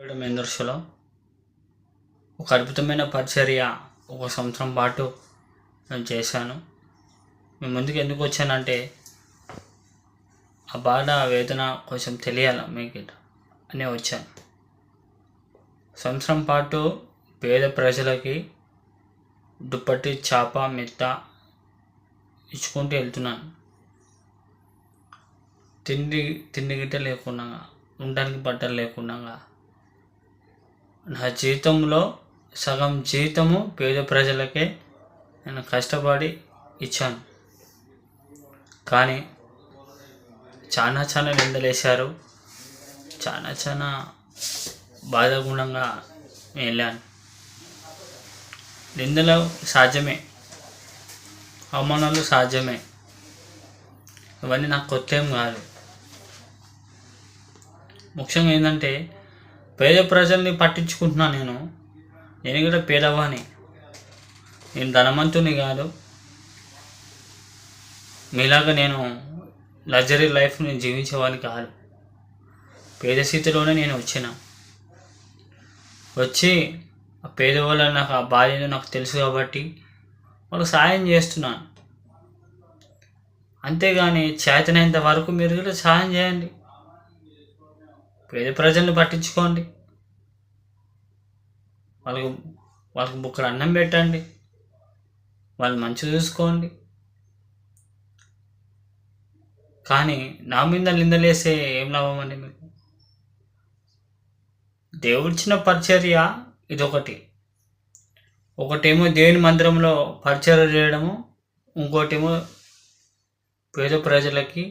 మెందర్సులో ఒక అద్భుతమైన పరిచర్య ఒక సంవత్సరం పాటు నేను చేశాను. మీ ముందుకు ఎందుకు వచ్చానంటే ఆ బాధ వేదన కొంచెం తెలియాల మీకు అని వచ్చాను. సంవత్సరం పాటు పేద ప్రజలకి దుప్పటి చాప మెత్త ఇచ్చుకుంటూ వెళ్తున్నాను. తిండి గిట్ట లేకుండా, ఉండడానికి బట్టలు లేకుండా నా జీతంలో సగం జీతము పేద ప్రజలకే నేను కష్టపడి ఇచ్చాను. కానీ చాలా నిందలేశారు, చాలా బాధాగుణంగా వెళ్ళాను. నిందలు సాధ్యమే, అవమానాలు సాధ్యమే, ఇవన్నీ నాకు కొత్త ఏం కాదు. ముఖ్యంగా ఏంటంటే పేద ప్రజల్ని పట్టించుకుంటున్నాను. నేను కూడా పేదవాణి, నేను ధనవంతుని కాదు. మీలాగా నేను లగ్జరీ లైఫ్ నేను జీవించేవాడిని కాదు. పేద స్థితిలోనే నేను వచ్చి ఆ పేదవాళ్ళ నాకు ఆ బాధ్యత నాకు తెలుసు కాబట్టి వాళ్ళకి సాయం చేస్తున్నాను. అంతేగాని చేతనైనంత వరకు మీరు కూడా సాయం చేయండి, పేద ప్రజల్ని పట్టించుకోండి, వాళ్ళకి బుక్కడు అన్నం పెట్టండి, వాళ్ళు మంచి చూసుకోండి. కానీ నా మీద నిందలేసే ఏం లాభం అండి మీకు? దేవుడిచ్చిన పరిచర్య ఒకటేమో దేవుని మందిరంలో పరిచర్య చేయడము, ఇంకోటేమో పేద ప్రజలకి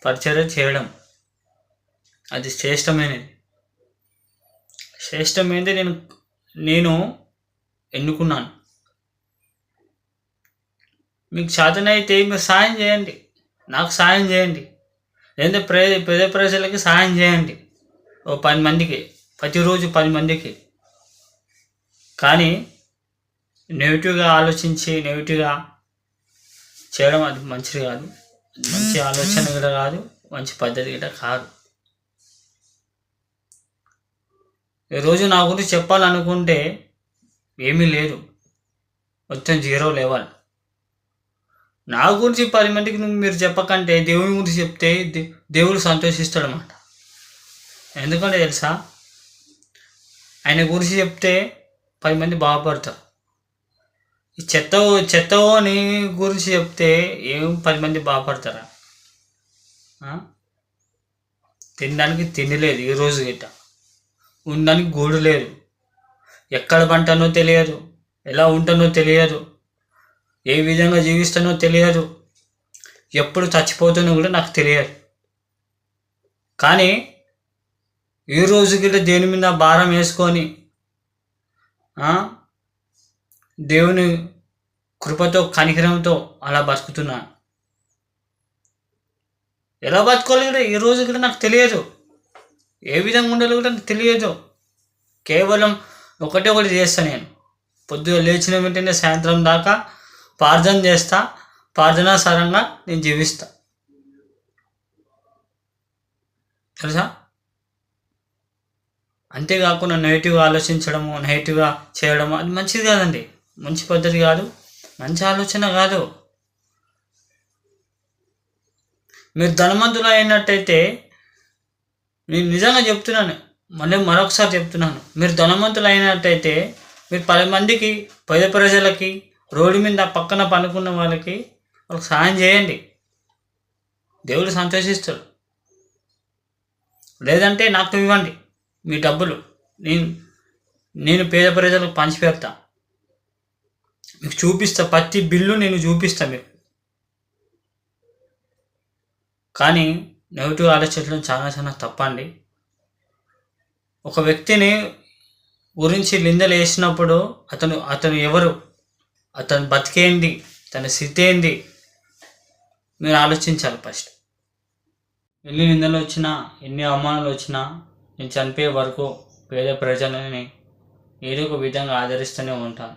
పరిచర్య చేయడం. అది శ్రేష్టమైనది నేను ఎన్నుకున్నాను. మీకు చేతనైతే మీరు సాయం చేయండి, నాకు సాయం చేయండి, లేదంటే పేద ప్రజలకి సాయం చేయండి. ఓ 10 మందికి, ప్రతిరోజు 10 మందికి. కానీ నెగిటివ్గా ఆలోచించి నెగిటివ్గా చేయడం అది మంచిది కాదు, మంచి ఆలోచన కూడా కాదు, మంచి పద్ధతి కూడా కాదు. ఈరోజు నా గురించి చెప్పాలనుకుంటే ఏమీ లేదు, మొత్తం 0 లెవెల్. నా గురించి 10 మందికి మీరు చెప్పకంటే దేవుని గురించి చెప్తే దేవుడు సంతోషిస్తాడు అన్నమాట. ఎందుకంటే తెలుసా, ఆయన గురించి చెప్తే 10 మంది బాగుపడతారు. ఈ చెత్తని గురించి చెప్తే 10 మంది బాగుపడతారా? తినడానికి తిండి లేదు ఈరోజు గిట్ట, ఉండడానికి గూడు లేదు, ఎక్కడ పంటానో తెలియదు, ఎలా ఉంటానో తెలియదు, ఏ విధంగా జీవిస్తానో తెలియదు, ఎప్పుడు చచ్చిపోతానో కూడా నాకు తెలియదు. కానీ ఈరోజు గిట్ట దేని మీద భారం వేసుకొని దేవుని కృపతో కనికరంతో అలా బతుకుతున్నాను. ఎలా బతుకోవాలి కూడా ఈరోజు కూడా నాకు తెలియదు, ఏ విధంగా ఉండాలో కూడా నాకు తెలియదు. కేవలం ఒకటి చేస్తాను. నేను పొద్దున లేచిన వెంటనే సాయంత్రం దాకా ప్రార్థన చేస్తా, ప్రార్థనాసారంగా నేను జీవిస్తా. తెలుసా? అంతేకాకుండా నెగిటివ్గా ఆలోచించడము, నెగిటివ్గా చేయడము అది మంచిది కాదండి, మంచి పద్ధతి కాదు, మంచి ఆలోచన కాదు. మీరు ధనవంతులు అయినట్టయితే, నేను నిజంగా చెప్తున్నాను, మరొకసారి చెప్తున్నాను, మీరు ధనవంతులు అయినట్టయితే మీరు 10 మందికి, పేద ప్రజలకి, రోడ్డు మీద పక్కన పనుకున్న వాళ్ళకి సాయం చేయండి, దేవుడు సంతోషిస్తాడు. లేదంటే నాకు ఇవ్వండి మీ డబ్బులు, నేను పేద ప్రజలకు పంచిపెడతా, మీకు చూపిస్తా, ప్రతి బిల్లు నేను చూపిస్తా మీకు. కానీ నెగిటివ్ ఆలోచించడం చాలా తప్పండి. ఒక వ్యక్తిని గురించి నిందలు వేసినప్పుడు అతను ఎవరు, అతను బతికేంది, తన స్థితి ఏంది మీరు ఆలోచించాలి ఫస్ట్. ఎన్ని నిందలు వచ్చినా, ఎన్ని అవమానాలు వచ్చినా నేను చనిపోయే వరకు పేద ప్రజలని ఏదో ఒక విధంగా ఆదరిస్తూనే ఉంటాను.